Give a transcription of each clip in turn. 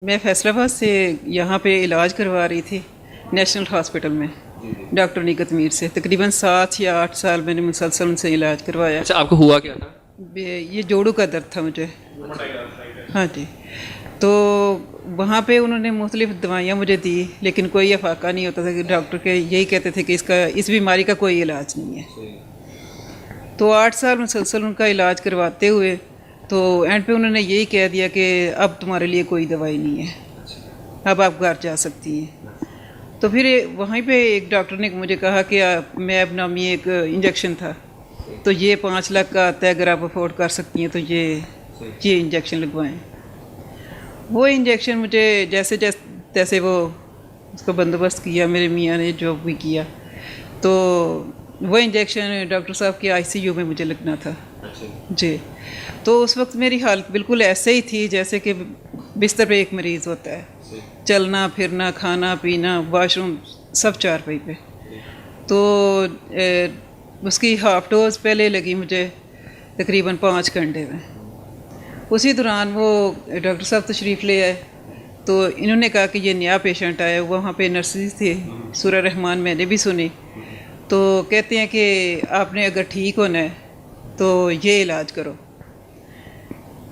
मैं फैसलाबाद से यहाँ पे इलाज करवा रही थी नेशनल हॉस्पिटल में डॉक्टर निगत मीर से। तकरीबन 7 या 8 साल मैंने मुसलसल उनसे इलाज करवाया। अच्छा, आपको हुआ क्या था? ये जोड़ों का दर्द था मुझे। हाँ जी। तो वहाँ पे उन्होंने मुख्तलिफ दवाइयाँ मुझे दी, लेकिन कोई अफाका नहीं होता था कि डॉक्टर के यही कहते थे कि इस बीमारी का कोई इलाज नहीं है। तो 8 साल मुसलसल उनका इलाज करवाते हुए तो एंड पे उन्होंने यही कह दिया कि अब तुम्हारे लिए कोई दवाई नहीं है, अब आप घर जा सकती हैं। तो फिर वहीं पे एक डॉक्टर ने मुझे कहा कि मैं अब नामी एक इंजेक्शन था, तो ये 5 लाख का आता है, अगर आप अफोर्ड कर सकती हैं तो ये इंजेक्शन लगवाएं। वो इंजेक्शन मुझे जैसे तैसे वो उसका बंदोबस्त किया, मेरे मियाँ ने जो भी किया, तो वो इंजेक्शन डॉक्टर साहब की आईसीयू में मुझे लगना था जी। तो उस वक्त मेरी हालत बिल्कुल ऐसे ही थी जैसे कि बिस्तर पे एक मरीज़ होता है, चलना फिरना, खाना पीना, वॉशरूम सब चारपाई पे। तो उसकी हाफ डोज पहले लगी मुझे तकरीबन 5 घंटे में। उसी दौरान वो डॉक्टर साहब तशरीफ़ ले आए, तो इन्होंने कहा कि ये नया पेशेंट आया। वहाँ पे नर्सेस थे, सूरह रहमान मैंने भी सुनी। तो कहते हैं कि आपने अगर ठीक होना है तो ये इलाज करो,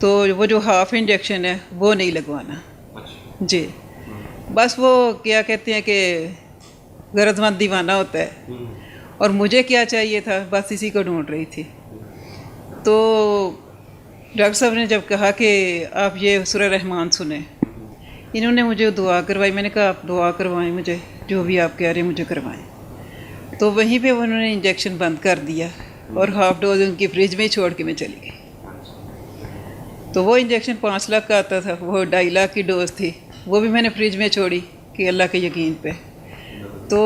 तो वो जो हाफ इंजेक्शन है वो नहीं लगवाना जी। बस वो क्या कहते हैं कि गरजमंद दीवाना होता है, और मुझे क्या चाहिए था बस इसी को ढूंढ रही थी। तो डॉक्टर साहब ने जब कहा कि आप ये सूरह रहमान सुने, इन्होंने मुझे दुआ करवाई। मैंने कहा आप दुआ करवाएं, मुझे जो भी आप कह रहे हैं मुझे करवाएं। तो वहीं पे उन्होंने इंजेक्शन बंद कर दिया और हाफ डोज उनकी फ्रिज में ही छोड़ के मैं चली गई। तो वो इंजेक्शन 5 लाख का आता था, वो 2.5 लाख की डोज थी, वो भी मैंने फ्रिज में छोड़ी कि अल्लाह के यकीन पे। तो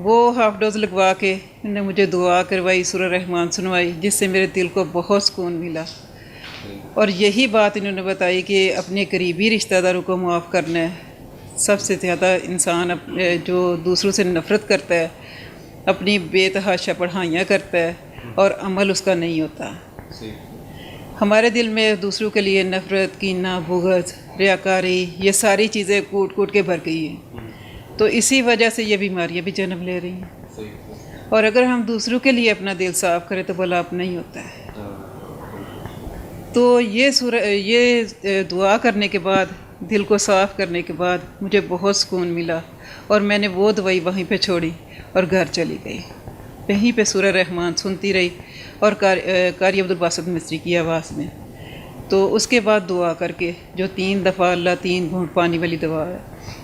वो हाफ डोज लगवा के उन्होंने मुझे दुआ करवाई, सूरह रहमान सुनवाई, जिससे मेरे दिल को बहुत सुकून मिला। और यही बात इन्होंने बताई कि अपने करीबी रिश्तेदारों को माफ़ करना है। सबसे ज़्यादा इंसान जो दूसरों से नफ़रत करता है, अपनी बेतहाशा पढ़ाइयाँ करता है और अमल उसका नहीं होता। हमारे दिल में दूसरों के लिए नफ़रत, कीना, बुग़्ज़, रियाकारी, ये सारी चीज़ें कूट कूट के भर गई हैं। तो इसी वजह से ये बीमारियाँ भी जन्म ले रही हैं। और अगर हम दूसरों के लिए अपना दिल साफ़ करें तो भला अपना ही होता है। तो ये दुआ करने के बाद, दिल को साफ़ करने के बाद मुझे बहुत सुकून मिला, और मैंने वो दवाई वहीं पे छोड़ी और घर चली गई। यहीं पे सूरह रहमान सुनती रही और कारी अब्दुल बासित मिस्त्री की आवाज़ में। तो उसके बाद दुआ करके जो 3 दफ़ा अल्लाह 3 घूंट पानी वाली दवा है,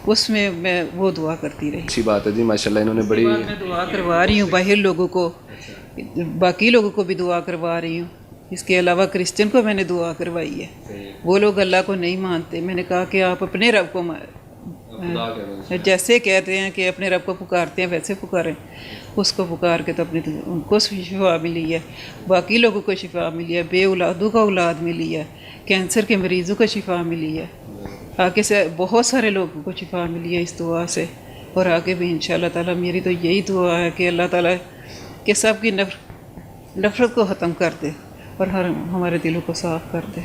उसमें मैं वो दुआ करती रही। अच्छी बात है जी, माशाल्लाह। इन्होंने बड़ी मैं दुआ करवा रही हूँ बाहर लोगों को, बाकी लोगों को भी दुआ करवा रही हूँ। इसके अलावा क्रिश्चियन को मैंने दुआ करवाई है। वो लोग अल्लाह को नहीं मानते, मैंने कहा कि आप अपने रब को जैसे कहते हैं कि अपने रब को पुकारते हैं वैसे पुकारें, उसको पुकार के तो अपने उनको शिफा मिली है, बाकी लोगों को शिफा मिली है, बे औलादों को औलाद मिली है, कैंसर के मरीज़ों को शिफा मिली है, आगे से बहुत सारे लोगों को शिफा मिली है इस दुआ से। और आगे भी इंशाअल्लाह ताला मेरी तो यही दुआ है कि अल्लाह ताला के सब की नफ़रत को ख़त्म कर दे और हमारे दिलों को साफ़ कर दे।